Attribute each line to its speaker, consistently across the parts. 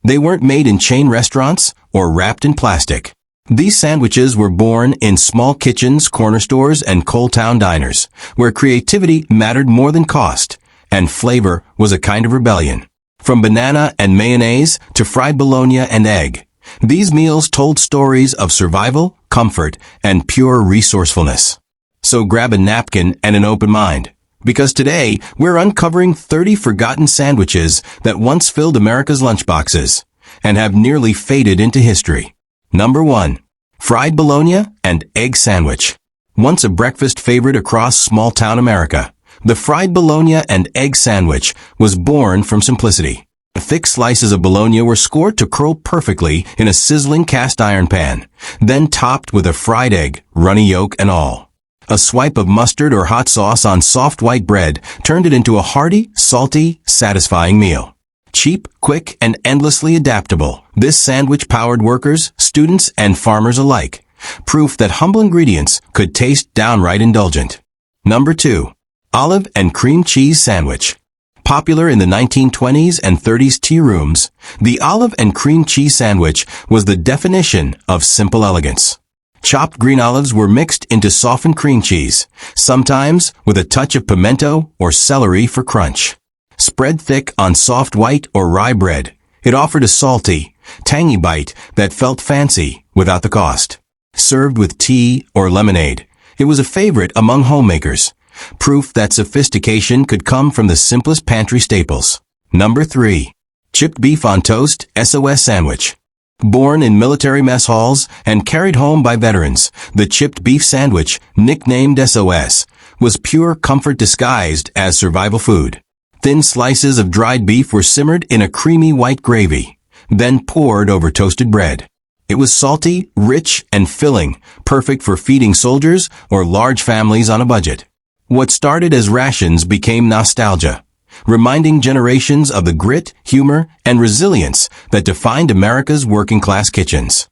Speaker 1: They weren't made in chain restaurants or wrapped in plastic. These sandwiches were born in small kitchens, corner stores, and coal town diners, where creativity mattered more than cost, and flavor was a kind of rebellion. From banana and mayonnaise to fried bologna and egg, these meals told stories of survival, comfort, and pure resourcefulness. So grab a napkin and an open mind, because today we're uncovering 30 forgotten sandwiches that once filled America's lunchboxes and have nearly faded into history. Number 1. Fried bologna and egg sandwich. Once a breakfast favorite across small-town America, the fried bologna and egg sandwich was born from simplicity. Thick slices of bologna were scored to curl perfectly in a sizzling cast iron pan, then topped with a fried egg, runny yolk and all. A swipe of mustard or hot sauce on soft white bread turned it into a hearty, salty, satisfying meal. Cheap, quick, and endlessly adaptable, this sandwich powered workers, students, and farmers alike. Proof that humble ingredients could taste downright indulgent. Number 2. Olive and cream cheese sandwich. Popular in the 1920s and 30s tea rooms, the olive and cream cheese sandwich was the definition of simple elegance. Chopped green olives were mixed into softened cream cheese, sometimes with a touch of pimento or celery for crunch. Spread thick on soft white or rye bread, it offered a salty, tangy bite that felt fancy without the cost. Served with tea or lemonade, it was a favorite among homemakers. Proof that sophistication could come from the simplest pantry staples. Number 3. Chipped beef on toast SOS sandwich. Born in military mess halls and carried home by veterans, the chipped beef sandwich, nicknamed SOS, was pure comfort disguised as survival food. Thin slices of dried beef were simmered in a creamy white gravy, then poured over toasted bread. It was salty, rich, and filling, perfect for feeding soldiers or large families on a budget. What started as rations became nostalgia, reminding generations of the grit, humor, and resilience that defined America's working-class kitchens.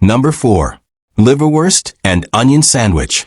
Speaker 1: Number 4. Liverwurst and onion sandwich.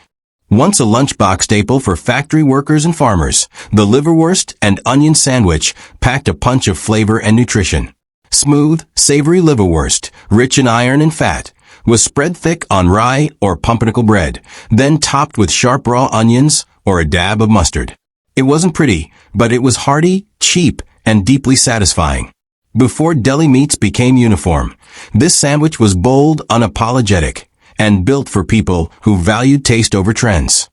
Speaker 1: Once a lunchbox staple for factory workers and farmers, the liverwurst and onion sandwich packed a punch of flavor and nutrition. Smooth, savory liverwurst, rich in iron and fat, was spread thick on rye or pumpernickel bread, then topped with sharp raw onions or a dab of mustard. It wasn't pretty, but it was hearty, cheap, and deeply satisfying. Before deli meats became uniform, this sandwich was bold, unapologetic, and built for people who valued taste over trends.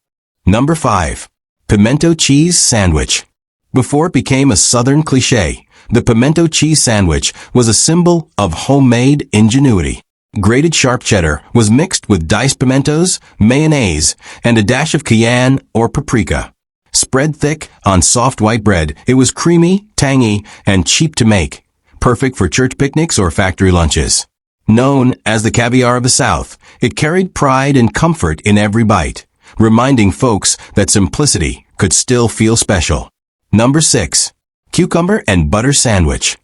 Speaker 1: Number 5. Pimento cheese sandwich. Before it became a southern cliché, the pimento cheese sandwich was a symbol of homemade ingenuity. Grated sharp cheddar was mixed with diced pimentos, mayonnaise, and a dash of cayenne or paprika. Spread thick on soft white bread, it was creamy, tangy, and cheap to make, perfect for church picnics or factory lunches. Known as the caviar of the South, it carried pride and comfort in every bite, reminding folks that simplicity could still feel special. Number 6. Cucumber and butter sandwich.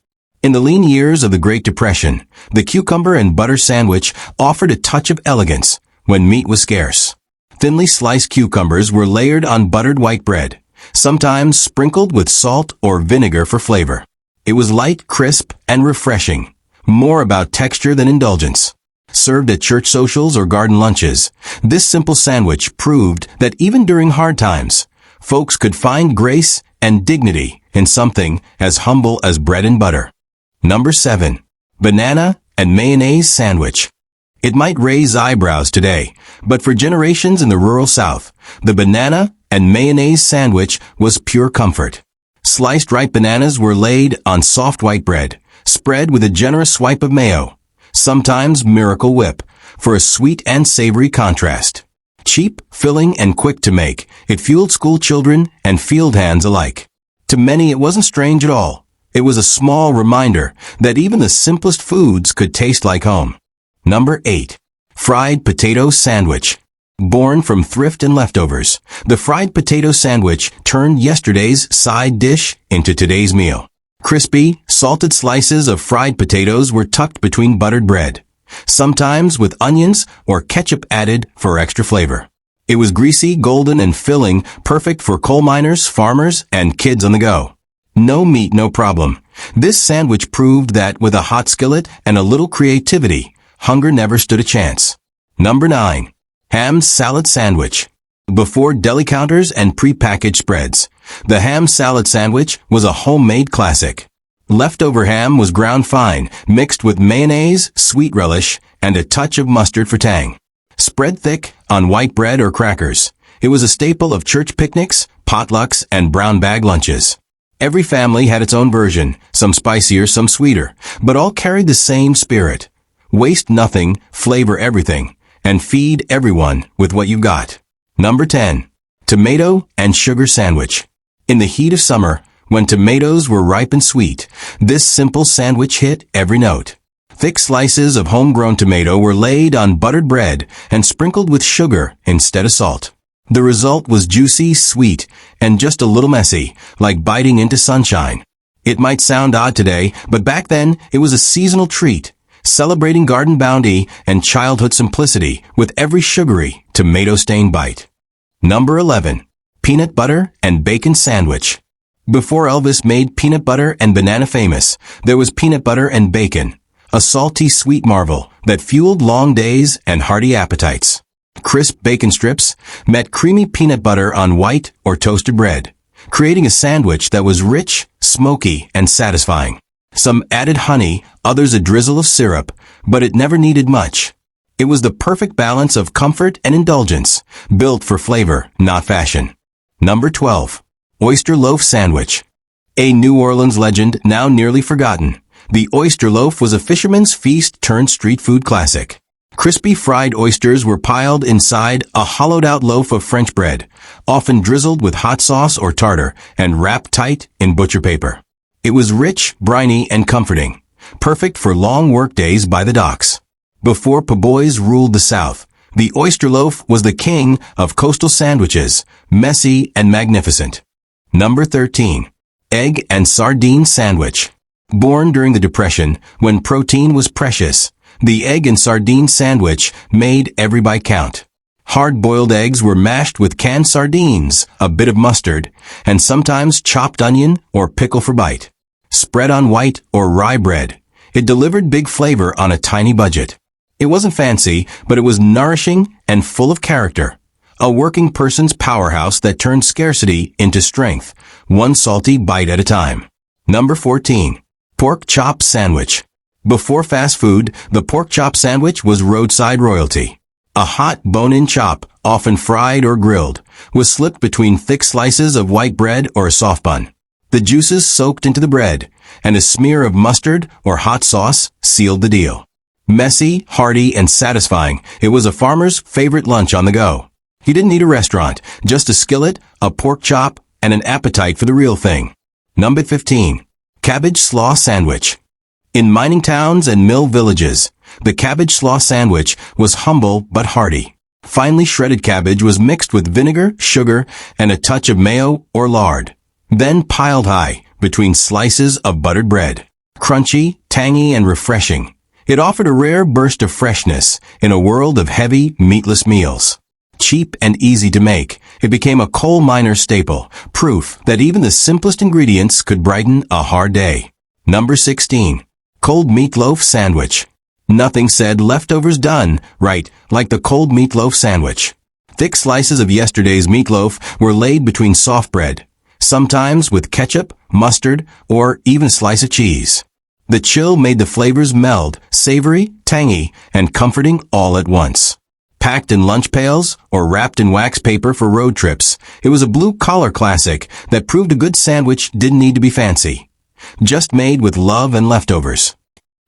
Speaker 1: In the lean years of the Great Depression, the cucumber and butter sandwich offered a touch of elegance when meat was scarce. Thinly sliced cucumbers were layered on buttered white bread, sometimes sprinkled with salt or vinegar for flavor. It was light, crisp, and refreshing, more about texture than indulgence. Served at church socials or garden lunches, this simple sandwich proved that even during hard times, folks could find grace and dignity in something as humble as bread and butter. Number 7. Banana and mayonnaise sandwich. It might raise eyebrows today, but for generations in the rural South, the banana and mayonnaise sandwich was pure comfort. Sliced ripe bananas were laid on soft white bread, spread with a generous swipe of mayo, sometimes Miracle Whip, for a sweet and savory contrast. Cheap, filling, and quick to make, it fueled school children and field hands alike. To many, it wasn't strange at all. It was a small reminder that even the simplest foods could taste like home. Number 8. Fried potato sandwich. Born from thrift and leftovers, the fried potato sandwich turned yesterday's side dish into today's meal. Crispy, salted slices of fried potatoes were tucked between buttered bread, sometimes with onions or ketchup added for extra flavor. It was greasy, golden, and filling, perfect for coal miners, farmers, and kids on the go. No meat, no problem. This sandwich proved that with a hot skillet and a little creativity, hunger never stood a chance. Number 9. Ham salad sandwich. Before deli counters and pre-packaged spreads, the ham salad sandwich was a homemade classic. Leftover ham was ground fine, mixed with mayonnaise, sweet relish, and a touch of mustard for tang. Spread thick on white bread or crackers. It was a staple of church picnics, potlucks, and brown bag lunches. Every family had its own version, some spicier, some sweeter, but all carried the same spirit. Waste nothing, flavor everything, and feed everyone with what you've got. Number 10. Tomato and sugar sandwich. In the heat of summer, when tomatoes were ripe and sweet, this simple sandwich hit every note. Thick slices of homegrown tomato were laid on buttered bread and sprinkled with sugar instead of salt. The result was juicy, sweet, and just a little messy, like biting into sunshine. It might sound odd today, but back then it was a seasonal treat, celebrating garden bounty and childhood simplicity with every sugary, tomato-stained bite. Number 11. Peanut butter and bacon sandwich. Before Elvis made peanut butter and banana famous, there was peanut butter and bacon, a salty sweet marvel that fueled long days and hearty appetites. Crisp bacon strips met creamy peanut butter on white or toasted bread, creating a sandwich that was rich, smoky, and satisfying. Some added honey, others a drizzle of syrup, but it never needed much. It was the perfect balance of comfort and indulgence, built for flavor, not fashion. Number 12. Oyster loaf sandwich. A New Orleans legend now nearly forgotten, the oyster loaf was a fisherman's feast turned street food classic. Crispy fried oysters were piled inside a hollowed-out loaf of French bread, often drizzled with hot sauce or tartar and wrapped tight in butcher paper. It was rich, briny, and comforting, perfect for long work days by the docks. Before po' boys ruled the South, the oyster loaf was the king of coastal sandwiches, messy and magnificent. Number 13. Egg and sardine sandwich. Born during the Depression, when protein was precious, the egg and sardine sandwich made every bite count. Hard-boiled eggs were mashed with canned sardines, a bit of mustard, and sometimes chopped onion or pickle for bite. Spread on white or rye bread, it delivered big flavor on a tiny budget. It wasn't fancy, but it was nourishing and full of character. A working person's powerhouse that turned scarcity into strength, one salty bite at a time. Number 14. Pork chop sandwich. Before fast food, the pork chop sandwich was roadside royalty. A hot bone-in chop, often fried or grilled, was slipped between thick slices of white bread or a soft bun. The juices soaked into the bread, and a smear of mustard or hot sauce sealed the deal. Messy, hearty, and satisfying, it was a farmer's favorite lunch on the go. He didn't need a restaurant, just a skillet, a pork chop, and an appetite for the real thing. Number 15. Cabbage slaw sandwich. In mining towns and mill villages, the cabbage slaw sandwich was humble but hearty. Finely shredded cabbage was mixed with vinegar, sugar, and a touch of mayo or lard, then piled high between slices of buttered bread. Crunchy, tangy, and refreshing, it offered a rare burst of freshness in a world of heavy, meatless meals. Cheap and easy to make, it became a coal miner's staple, proof that even the simplest ingredients could brighten a hard day. Number 16. Cold meat-loaf sandwich. Nothing said leftovers done right like the cold meat-loaf sandwich. Thick slices of yesterday's meatloaf were laid between soft bread, sometimes with ketchup, mustard, or even a slice of cheese. The chill made the flavors meld, savory, tangy, and comforting all at once. Packed in lunch pails or wrapped in wax paper for road trips, it was a blue-collar classic that proved a good sandwich didn't need to be fancy, just made with love and leftovers.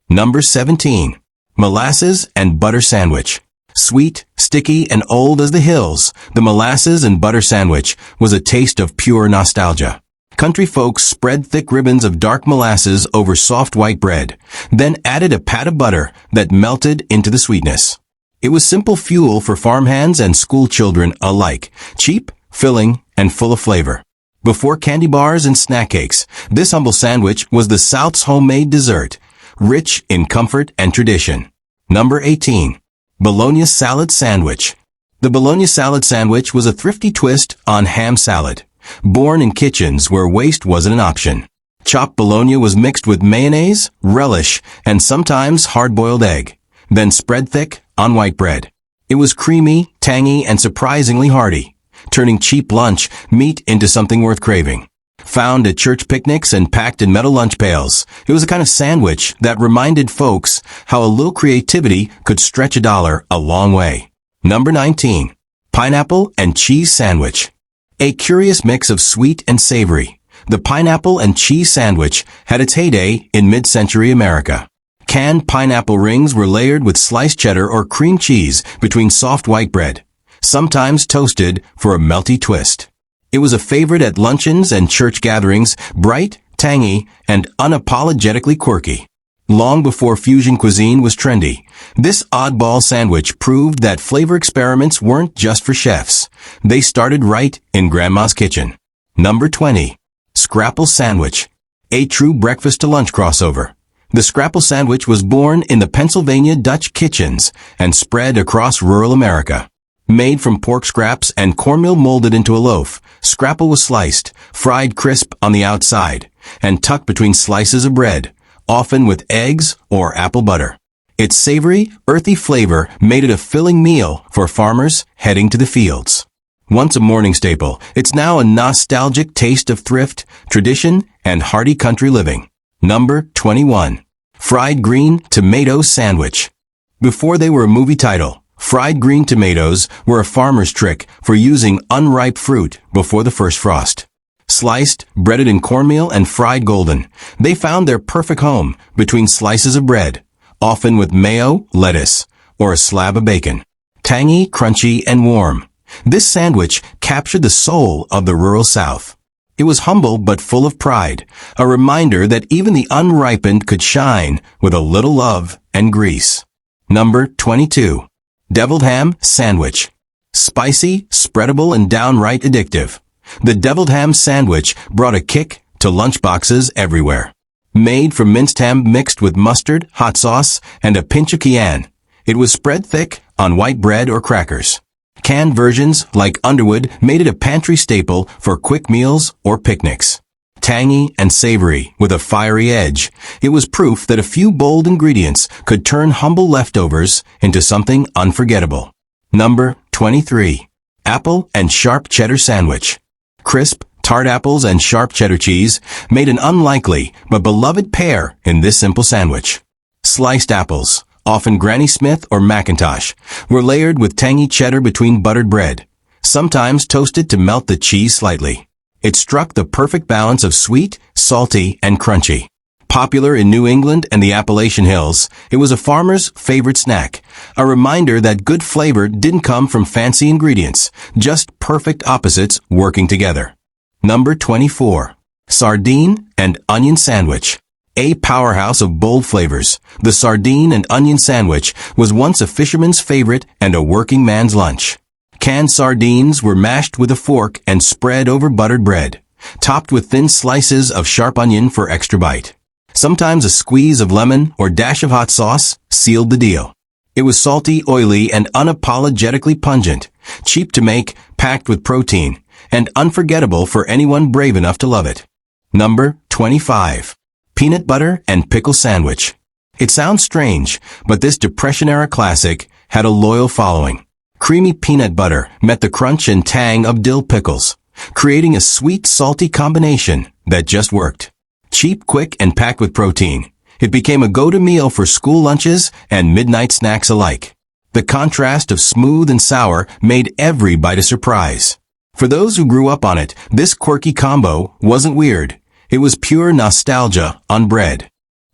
Speaker 1: Number 17. Molasses and butter sandwich. Sweet, sticky, and old as the hills, the molasses and butter sandwich was a taste of pure nostalgia. Country folks spread thick ribbons of dark molasses over soft white bread, then added a pat of butter that melted into the sweetness. It was simple fuel for farmhands and school children alike, cheap, filling, and full of flavor. Before candy bars and snack cakes, this humble sandwich was the South's homemade dessert, rich in comfort and tradition. Number 18. Bologna salad sandwich. The bologna salad sandwich was a thrifty twist on ham salad, born in kitchens where waste wasn't an option. Chopped bologna was mixed with mayonnaise, relish, and sometimes hard-boiled egg, then spread thick on white bread. It was creamy, tangy, and surprisingly hearty, turning cheap lunch meat into something worth craving. Found at church picnics and packed in metal lunch pails, it was a kind of sandwich that reminded folks how a little creativity could stretch $1 a long way. Number 19. Pineapple and cheese sandwich. A curious mix of sweet and savory, the pineapple and cheese sandwich had its heyday in mid-century America. Canned pineapple rings were layered with sliced cheddar or cream cheese between soft white bread, sometimes toasted for a melty twist. It was a favorite at luncheons and church gatherings, bright, tangy, and unapologetically quirky. Long before fusion cuisine was trendy, this oddball sandwich proved that flavor experiments weren't just for chefs. They started right in Grandma's kitchen. Number 20. Scrapple sandwich. A true breakfast-to-lunch crossover. The scrapple sandwich was born in the Pennsylvania Dutch kitchens and spread across rural America. Made from pork scraps and cornmeal molded into a loaf, scrapple was sliced, fried crisp on the outside, and tucked between slices of bread, often with eggs or apple butter. Its savory, earthy flavor made it a filling meal for farmers heading to the fields. Once a morning staple, it's now a nostalgic taste of thrift, tradition, and hearty country living. Number 21. Fried green tomato sandwich. Before they were a movie title, fried green tomatoes were a farmer's trick for using unripe fruit before the first frost. Sliced, breaded in cornmeal, and fried golden, they found their perfect home between slices of bread, often with mayo, lettuce, or a slab of bacon. Tangy, crunchy, and warm, this sandwich captured the soul of the rural South. It was humble but full of pride, a reminder that even the unripened could shine with a little love and grease. Number 22. Deviled ham sandwich. Spicy, spreadable, and downright addictive. The deviled ham sandwich brought a kick to lunchboxes everywhere. Made from minced ham mixed with mustard, hot sauce, and a pinch of cayenne, it was spread thick on white bread or crackers. Canned versions, like Underwood, made it a pantry staple for quick meals or picnics. Tangy and savory with a fiery edge, it was proof that a few bold ingredients could turn humble leftovers into something unforgettable. Number 23. Apple and sharp cheddar sandwich. Crisp, tart apples and sharp cheddar cheese made an unlikely but beloved pair in this simple sandwich. Sliced apples, often Granny Smith or Macintosh, were layered with tangy cheddar between buttered bread, sometimes toasted to melt the cheese slightly. It struck the perfect balance of sweet, salty, and crunchy. Popular in New England and the Appalachian Hills, it was a farmer's favorite snack, a reminder that good flavor didn't come from fancy ingredients, just perfect opposites working together. Number 24. Sardine and onion sandwich. A powerhouse of bold flavors, the sardine and onion sandwich was once a fisherman's favorite and a working man's lunch. Canned sardines were mashed with a fork and spread over buttered bread, topped with thin slices of sharp onion for extra bite. Sometimes a squeeze of lemon or dash of hot sauce sealed the deal. It was salty, oily, and unapologetically pungent, cheap to make, packed with protein, and unforgettable for anyone brave enough to love it. Number 25. Peanut butter and pickle sandwich. It sounds strange, but this Depression-era classic had a loyal following. Creamy peanut butter met the crunch and tang of dill pickles, creating a sweet, salty combination that just worked. Cheap, quick, and packed with protein, it became a go-to meal for school lunches and midnight snacks alike. The contrast of smooth and sour made every bite a surprise. For those who grew up on it, this quirky combo wasn't weird. It was pure nostalgia on bread.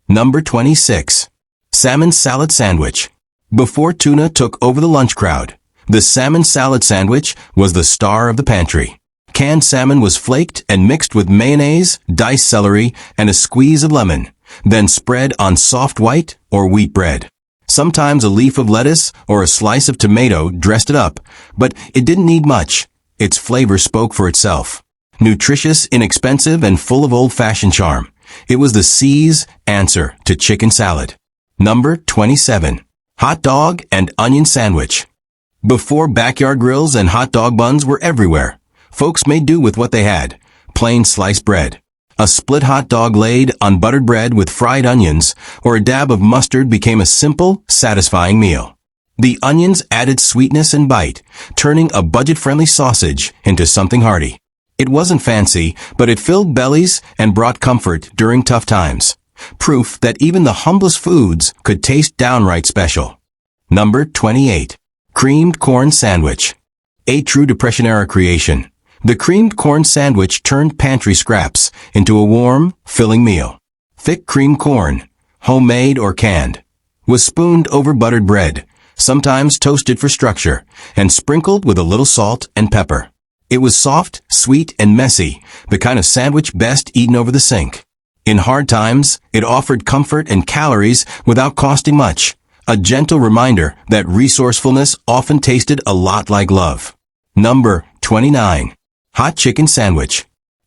Speaker 1: Number 26. Salmon salad sandwich. Before tuna took over the lunch crowd, the salmon salad sandwich was the star of the pantry. Canned salmon was flaked and mixed with mayonnaise, diced celery, and a squeeze of lemon, then spread on soft white or wheat bread. Sometimes a leaf of lettuce or a slice of tomato dressed it up, but it didn't need much. Its flavor spoke for itself. Nutritious, inexpensive, and full of old-fashioned charm, it was the C's answer to chicken salad. Number 27. Hot dog and onion sandwich. Before backyard grills and hot dog buns were everywhere, folks made do with what they had: plain sliced bread. A split hot dog laid on buttered bread with fried onions or a dab of mustard became a simple, satisfying meal. The onions added sweetness and bite, turning a budget-friendly sausage into something hearty. It wasn't fancy, but it filled bellies and brought comfort during tough times. Proof that even the humblest foods could taste downright special. Number 28. Creamed corn sandwich. A true Depression-era creation. The creamed corn sandwich turned pantry scraps into a warm, filling meal. Thick cream corn, homemade or canned, was spooned over buttered bread, sometimes toasted for structure, and sprinkled with a little salt and pepper. It was soft, sweet, and messy, the kind of sandwich best eaten over the sink. In hard times, it offered comfort and calories without costing much, a gentle reminder that resourcefulness often tasted a lot like love. Number 29. Hot chicken sandwich.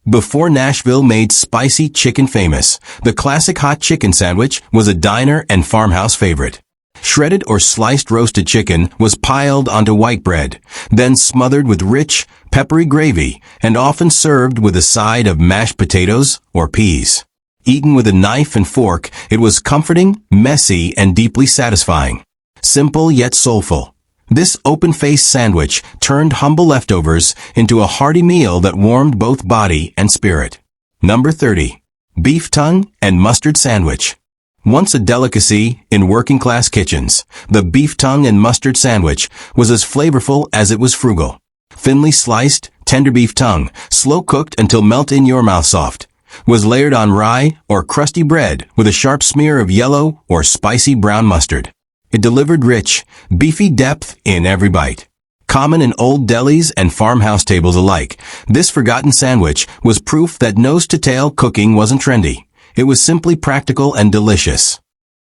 Speaker 1: Before Nashville made spicy chicken famous, the classic hot chicken sandwich was a diner and farmhouse favorite. Shredded or sliced roasted chicken was piled onto white bread, then smothered with rich, peppery gravy, and often served with a side of mashed potatoes or peas. Eaten with a knife and fork, it was comforting, messy, and deeply satisfying. Simple yet soulful. This open-faced sandwich turned humble leftovers into a hearty meal that warmed both body and spirit. Number 30. Beef tongue and mustard sandwich. Once a delicacy in working-class kitchens, the beef tongue and mustard sandwich was as flavorful as it was frugal. Thinly sliced, tender beef tongue, slow-cooked until melt-in-your-mouth soft, was layered on rye or crusty bread with a sharp smear of yellow or spicy brown mustard. It delivered rich, beefy depth in every bite. Common in old delis and farmhouse tables alike, this forgotten sandwich was proof that nose-to-tail cooking wasn't trendy. It was simply practical and delicious.